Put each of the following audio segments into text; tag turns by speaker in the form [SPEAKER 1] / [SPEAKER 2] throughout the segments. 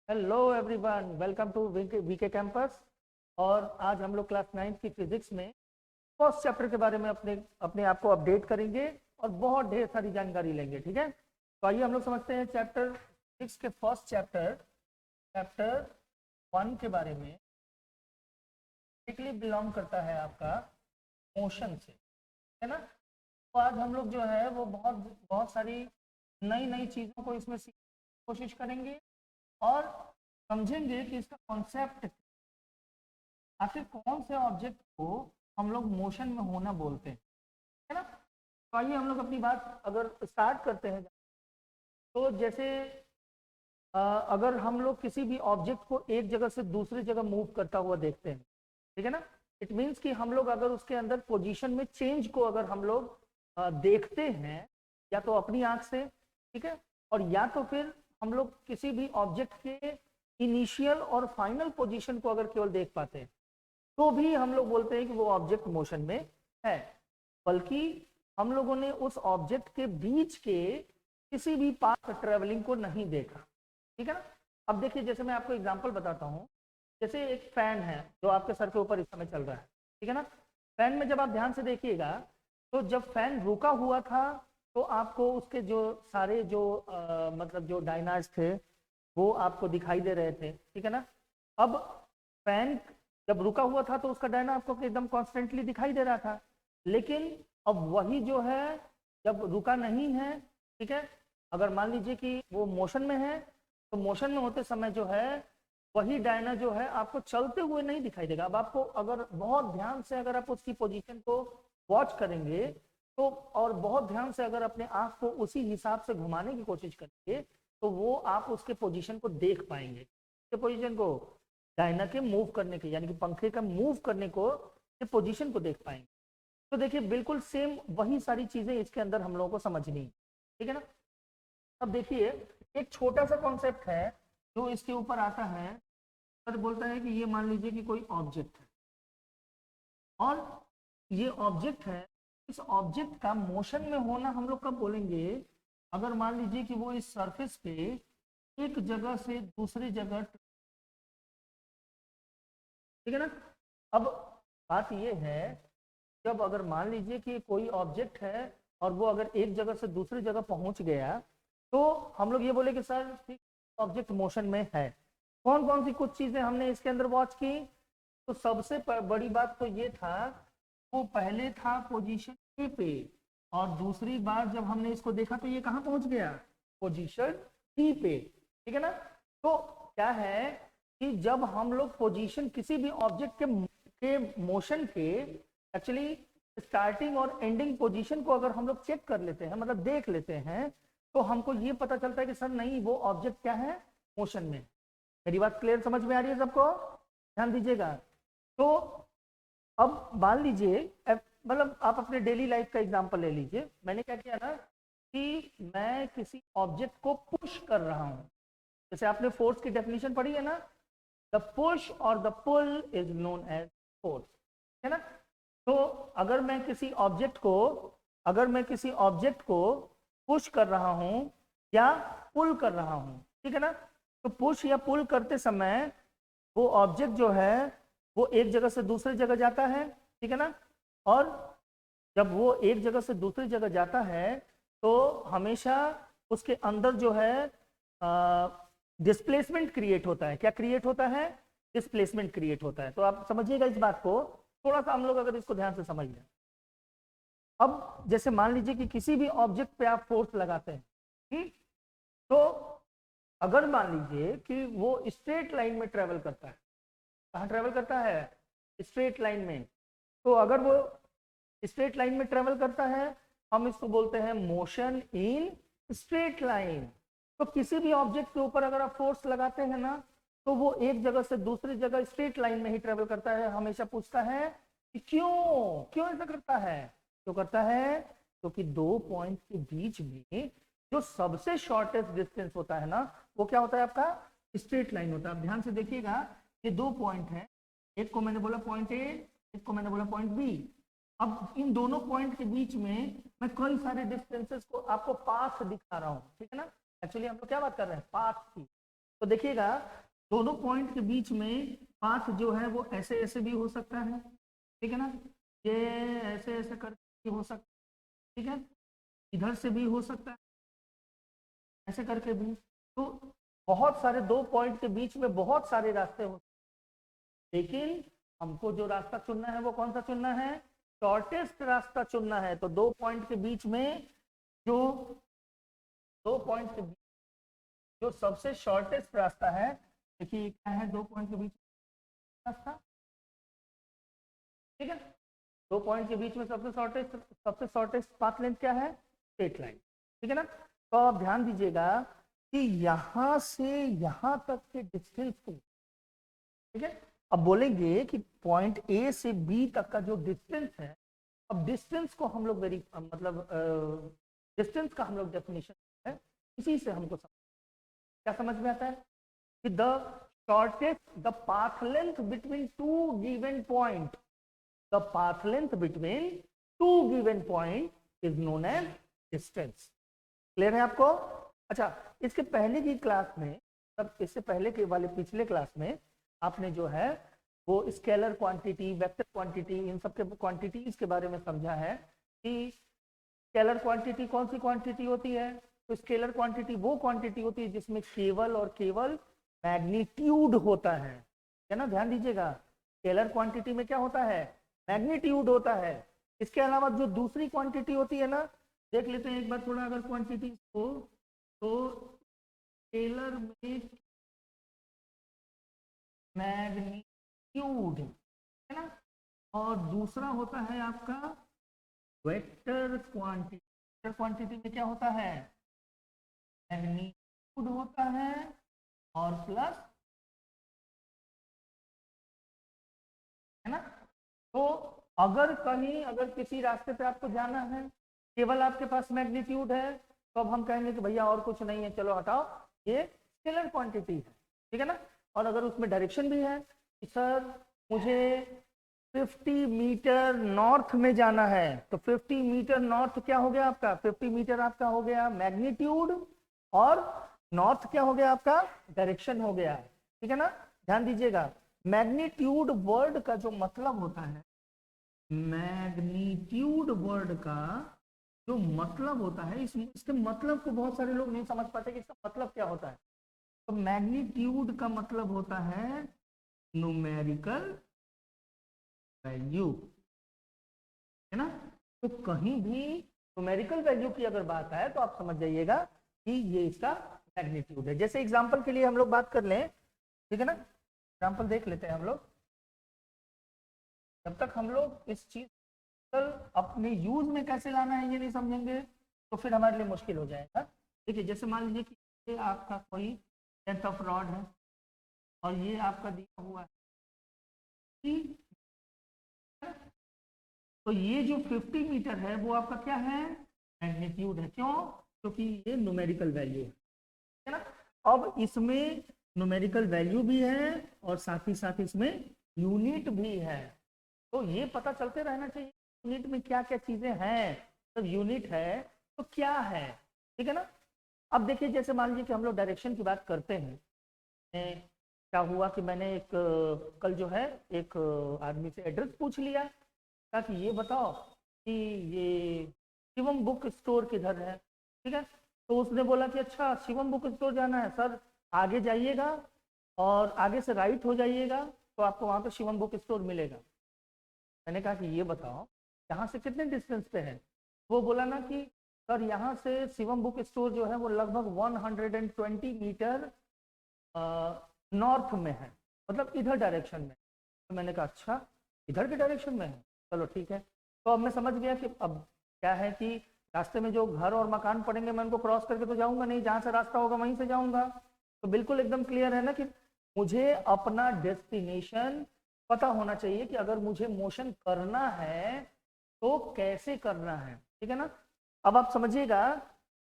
[SPEAKER 1] Hello everyone, welcome to VK campus. और आज हम लोग क्लास 9 की फिजिक्स में फर्स्ट चैप्टर के बारे में अपने अपने आप को अपडेट करेंगे और बहुत ढेर सारी जानकारी लेंगे। ठीक है, तो आइए हम लोग समझते हैं चैप्टर 6 के फर्स्ट चैप्टर चैप्टर 1 के बारे में। बेसिकली बिलोंग करता है आपका मोशन से, है ना। तो आज हम लोग जो है वो बहुत बहुत सारी नई नई चीज़ों को इसमें सीखने की कोशिश करेंगे और समझेंगे कि इसका कॉन्सेप्ट आखिर कौन से ऑब्जेक्ट को हम लोग मोशन में होना बोलते हैं, है ना। तो आइए हम लोग अपनी बात अगर स्टार्ट करते हैं। तो जैसे अगर हम लोग किसी भी ऑब्जेक्ट को एक जगह से दूसरी जगह मूव करता हुआ देखते हैं, ठीक है ना। इट मीन्स कि हम लोग अगर उसके अंदर पोजीशन में चेंज को अगर हम लोग देखते हैं, या तो अपनी आंख से, ठीक है, और या तो फिर हम लोग किसी भी ऑब्जेक्ट के इनिशियल और फाइनल पोजीशन को अगर केवल देख पाते हैं, तो भी हम लोग बोलते हैं कि वो ऑब्जेक्ट मोशन में है। बल्कि हम लोगों ने उस ऑब्जेक्ट के बीच के किसी भी पाथ ट्रेवलिंग को नहीं देखा, ठीक है ना। अब देखिए, जैसे मैं आपको एग्जांपल बताता हूँ। जैसे एक फैन है जो आपके सर के ऊपर इस समय चल रहा है, ठीक है ना। फैन में जब आप ध्यान से देखिएगा, तो जब फैन रुका हुआ था तो आपको उसके जो सारे जो मतलब जो डायनाज थे वो आपको दिखाई दे रहे थे, ठीक है ना। अब फैन जब रुका हुआ था तो उसका डायना आपको एकदम कॉन्स्टेंटली दिखाई दे रहा था। लेकिन अब वही जो है जब रुका नहीं है, ठीक है, अगर मान लीजिए कि वो मोशन में है, तो मोशन में होते समय जो है वही डायना जो है आपको चलते हुए नहीं दिखाई देगा। अब आपको अगर बहुत ध्यान से अगर आप उसकी पोजीशन को वॉच करेंगे, तो और बहुत ध्यान से अगर अपने आंख को उसी हिसाब से घुमाने की कोशिश करेंगे, तो वो आप उसके पोजीशन को देख पाएंगे। उसके पोजीशन को, डायना के मूव करने के, यानी कि पंखे का मूव करने को, पोजीशन को देख पाएंगे। तो देखिए, बिल्कुल सेम वही सारी चीजें इसके अंदर हम लोगों को समझनी है, ठीक है ना। अब देखिए, एक छोटा सा कॉन्सेप्ट है जो इसके ऊपर आता है। सर बोलता है कि ये मान लीजिए कि कोई ऑब्जेक्ट है, और ये ऑब्जेक्ट है। इस ऑब्जेक्ट का मोशन में होना हम लोग कब बोलेंगे? अगर मान लीजिए कि वो इस सरफेस पे एक जगह से दूसरी जगह, ठीक है ना। अब बात ये है, जब अगर मान लीजिए कि कोई ऑब्जेक्ट है और वो अगर एक जगह से दूसरी जगह पहुंच गया, तो हम लोग ये बोले कि सर ठीक, ऑब्जेक्ट मोशन में है। कौन कौन सी कुछ चीजें हमने इसके अंदर वॉच की? तो सबसे बड़ी बात तो ये था, वो पहले था पोजीशन ए पे, और दूसरी बार जब हमने इसको देखा तो ये कहाँ पहुंच गया? पोजीशन टी पे, ठीक है ना। तो क्या है कि जब हम लोग पोजीशन किसी भी ऑब्जेक्ट के मोशन के एक्चुअली स्टार्टिंग और एंडिंग पोजीशन को अगर हम लोग चेक कर लेते हैं, मतलब देख लेते हैं, तो हमको ये पता चलता है कि सर नहीं, वो ऑब्जेक्ट क्या है? मोशन में। मेरी बात क्लियर समझ में आ रही है सबको? ध्यान दीजिएगा। तो अब मान लीजिए, मतलब आप अपने डेली लाइफ का एग्जांपल ले लीजिए। मैंने क्या किया ना कि मैं किसी ऑब्जेक्ट को पुश कर रहा हूं। जैसे आपने फोर्स की डेफिनेशन पढ़ी है ना, द पुश और the pull is known as force, है ना। तो अगर मैं किसी ऑब्जेक्ट को पुश कर रहा हूं या पुल कर रहा हूं, ठीक है ना, तो पुश या पुल करते समय वो ऑब्जेक्ट जो है वो एक जगह से दूसरी जगह जाता है, ठीक है ना। और जब वो एक जगह से दूसरी जगह जाता है, तो हमेशा उसके अंदर जो है डिस्प्लेसमेंट क्रिएट होता है। क्या क्रिएट होता है? डिस्प्लेसमेंट क्रिएट होता है। तो आप समझिएगा इस बात को, थोड़ा सा हम लोग अगर इसको ध्यान से समझ लें। अब जैसे मान लीजिए कि किसी भी ऑब्जेक्ट पे आप फोर्स लगाते हैं, तो अगर मान लीजिए कि वो स्ट्रेट लाइन में ट्रेवल करता है, कहाँ ट्रेवल करता है? स्ट्रेट लाइन में। तो अगर वो स्ट्रेट लाइन में ट्रेवल करता है, हम इसको बोलते हैं मोशन इन स्ट्रेट लाइन। तो किसी भी ऑब्जेक्ट के ऊपर अगर आप फोर्स लगाते हैं ना, तो वो एक जगह से दूसरी जगह स्ट्रेट लाइन में ही ट्रेवल करता है। हमेशा पूछता है कि क्यों क्यों ऐसा करता है? क्यों करता है? क्योंकि दो पॉइंट के बीच में जो सबसे शॉर्टेस्ट डिस्टेंस होता है ना, वो क्या होता है? आपका स्ट्रेट लाइन होता है। आप ध्यान से देखिएगा, ये दो पॉइंट है, एक को मैंने बोला पॉइंट ए, एक को मैंने बोला पॉइंट बी। अब इन दोनों पॉइंट के बीच में मैं कई सारे डिस्टेंसेस को आपको पाथ दिखा रहा हूँ, ठीक है ना। एक्चुअली हम लोग क्या बात कर रहे हैं? पाथ की। तो देखिएगा दोनों पॉइंट के बीच में पाथ जो है वो ऐसे ऐसे भी हो सकता है, ठीक है ना, ये ऐसे ऐसे करके हो सकता है, ठीक है, इधर से भी हो सकता है, ऐसे करके भी। तो बहुत सारे दो पॉइंट के बीच में बहुत सारे रास्ते हो, लेकिन हमको जो रास्ता चुनना है वो कौन सा चुनना है, शॉर्टेस्ट रास्ता चुनना है। तो दो पॉइंट के बीच में जो दो पॉइंट के बीच जो सबसे शॉर्टेस्ट रास्ता है, देखिए क्या है, दो पॉइंट के बीच रास्ता, ठीक है, दो पॉइंट के बीच में सबसे शॉर्टेस्ट पाथ लेंथ क्या है, स्ट्रेट लाइन, ठीक है ना। तो आप ध्यान दीजिएगा कि यहां से यहां तक के डिस्टेंस को, ठीक है, अब बोलेंगे कि पॉइंट ए से बी तक का जो डिस्टेंस है, अब डिस्टेंस को हम लोग वेरी मतलब डिस्टेंस का हम लोग डेफिनेशन है, इसी से हमको क्या समझ में आता है कि the shortest the path length between two given point, the path length between two given point is known as distance. Clear है आपको? अच्छा, इसके पहले की क्लास में, तब इससे पहले के वाले पिछले क्लास में आपने जो है वो स्केलर क्वांटिटी, वेक्टर क्वांटिटी, इन सब के क्वांटिटीज के बारे में समझा है कि स्केलर क्वांटिटी कौन सी क्वांटिटी होती है। तो स्केलर क्वांटिटी वो क्वांटिटी होती है जिसमें केवल और केवल मैग्नीट्यूड होता है ना, ध्यान दीजिएगा। स्केलर क्वांटिटी में क्या होता है, मैग्नीट्यूड होता है। इसके अलावा जो दूसरी क्वांटिटी होती है ना, देख लेते हैं एक बार थोड़ा अगर क्वांटिटी को, तो स्केलर में मैग्नीट्यूड है ना, और दूसरा होता है आपका वेक्टर क्वांटिटी। वेक्टर क्वांटिटी में क्या होता है, मैग्नीट्यूड होता है और प्लस, है ना। तो अगर किसी रास्ते पे आपको जाना है, केवल आपके पास मैग्नीट्यूड है, तो अब हम कहेंगे कि भैया और कुछ नहीं है, चलो हटाओ, ये स्केलर क्वांटिटी है, ठीक है ना। और अगर उसमें डायरेक्शन भी है कि सर मुझे 50 मीटर नॉर्थ में जाना है, तो 50 मीटर नॉर्थ क्या हो गया आपका, 50 मीटर आपका हो गया मैग्नीट्यूड, और नॉर्थ क्या हो गया आपका, डायरेक्शन हो गया, ठीक है ना। ध्यान दीजिएगा, मैग्नीट्यूड वर्ड का जो मतलब होता है, मैग्नीट्यूड वर्ड का जो मतलब होता है, इसके मतलब को बहुत सारे लोग नहीं समझ पाते कि इसका मतलब क्या होता है। तो मैग्नीट्यूड का मतलब होता है न्यूमेरिकल वैल्यू, है ना। तो कहीं भी न्यूमेरिकल वैल्यू की अगर बात है तो आप समझ जाइएगा कि ये इसका मैग्नीट्यूड है। जैसे एग्जांपल के लिए हम लोग बात कर लें, ठीक है ना, एग्जांपल देख लेते हैं हम लोग। जब तक हम लोग इस चीज अपने यूज में कैसे लाना है ये नहीं समझेंगे, तो फिर हमारे लिए मुश्किल हो जाएगा। देखिए जैसे मान लीजिए कि ये आपका कोई लेंथ ऑफ रॉड है और ये आपका दिया हुआ है कि, तो ये जो 50 मीटर है वो आपका क्या है, मैग्नीट्यूड है। क्यों? क्योंकि ये न्यूमेरिकल वैल्यू है ना। अब इसमें न्यूमेरिकल वैल्यू भी है और साथ ही साथ इसमें यूनिट भी है, तो ये पता चलते रहना चाहिए यूनिट में क्या क्या चीजें हैं। जब यूनिट है तो क्या है, ठीक है ना। अब देखिए जैसे मान लीजिए कि हम लोग डायरेक्शन की बात करते हैं, क्या हुआ कि मैंने एक कल जो है एक आदमी से एड्रेस पूछ लिया, कहा कि ये बताओ कि ये शिवम बुक स्टोर किधर है, ठीक है। तो उसने बोला कि अच्छा शिवम बुक स्टोर जाना है सर, आगे जाइएगा और आगे से राइट हो जाइएगा तो आपको वहाँ पे शिवम बुक स्टोर मिलेगा। मैंने कहा कि ये बताओ यहाँ से कितने डिस्टेंस पे है। वो बोला ना कि सर यहाँ से शिवम बुक स्टोर जो है वो लगभग 120 मीटर नॉर्थ में है, मतलब इधर डायरेक्शन में। तो मैंने कहा अच्छा इधर के डायरेक्शन में है, चलो ठीक है। तो अब मैं समझ गया कि अब क्या है कि रास्ते में जो घर और मकान पड़ेंगे मैं उनको क्रॉस करके तो जाऊंगा नहीं, जहाँ से रास्ता होगा वहीं से जाऊंगा। तो बिल्कुल एकदम क्लियर है ना कि मुझे अपना डेस्टिनेशन पता होना चाहिए कि अगर मुझे मोशन करना है तो कैसे करना है, ठीक है ना। अब आप समझिएगा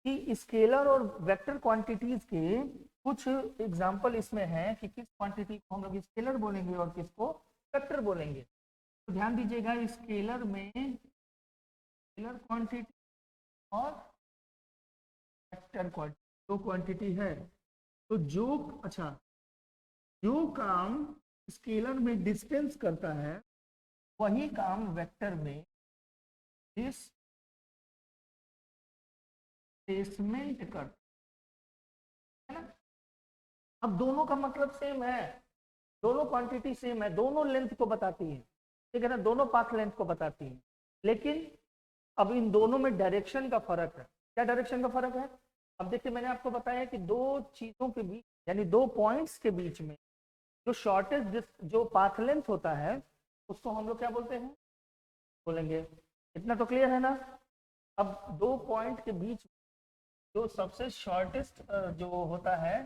[SPEAKER 1] कि स्केलर और वेक्टर क्वांटिटीज के कुछ एग्जाम्पल इसमें है कि किस क्वांटिटी को हम लोग स्केलर बोलेंगे और किसको वेक्टर बोलेंगे। तो ध्यान दीजिएगा स्केलर में स्केलर क्वांटिटी और वेक्टर क्वांटिटी, दो क्वांटिटी है, तो जो अच्छा जो काम स्केलर में डिस्टेंस करता है वही काम वेक्टर में डिस्प्लेसमेंट करता है ना। अब दोनों का मतलब सेम है, दोनों क्वांटिटी सेम है, दोनों लेंथ को बताती है, ठीक है ना, दोनों पाथ लेंथ को बताती है, लेकिन अब इन दोनों में डायरेक्शन का फर्क है। क्या डायरेक्शन का फर्क है? अब देखिए मैंने आपको बताया कि दो चीजों के बीच यानी दो पॉइंट्स के बीच में जो शॉर्टेस्ट जो पाथ लेंथ होता है उसको हम लोग क्या बोलते हैं, बोलेंगे। इतना तो क्लियर है ना। अब दो पॉइंट के बीच जो सबसे शॉर्टेस्ट जो होता है,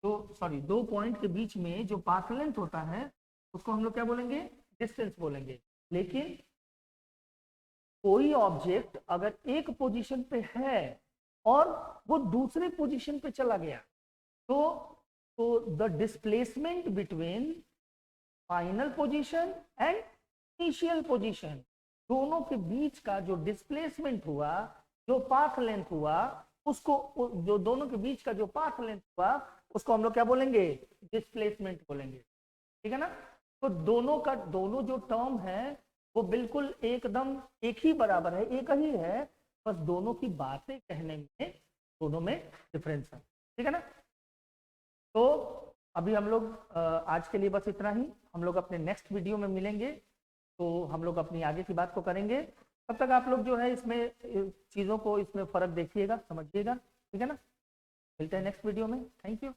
[SPEAKER 1] तो सॉरी दो पॉइंट के बीच में जो पाथ लेंथ होता है उसको हम लोग क्या बोलेंगे, डिस्टेंस बोलेंगे। लेकिन कोई ऑब्जेक्ट अगर एक पोजीशन पे है और वो दूसरे पोजीशन पे चला गया तो the displacement between final position and initial position, दोनों के बीच का जो डिस्प्लेसमेंट हुआ, जो पाथ लेंथ हुआ, उसको जो दोनों के बीच का जो पाथ लेंथ हुआ उसको हम लोग क्या बोलेंगे, डिस्प्लेसमेंट बोलेंगे, ठीक है ना। तो दोनों जो टर्म है वो बिल्कुल एकदम एक ही बराबर है, एक ही है, बस दोनों की बातें कहने में दोनों में डिफरेंस है, ठीक है ना। तो अभी हम लोग आज के लिए बस इतना ही, हम लोग अपने नेक्स्ट वीडियो में मिलेंगे तो हम लोग अपनी आगे की बात को करेंगे। तब तक आप लोग जो है इसमें चीज़ों को इसमें फ़र्क देखिएगा, समझिएगा, ठीक है ना। मिलते हैं नेक्स्ट वीडियो में, थैंक यू।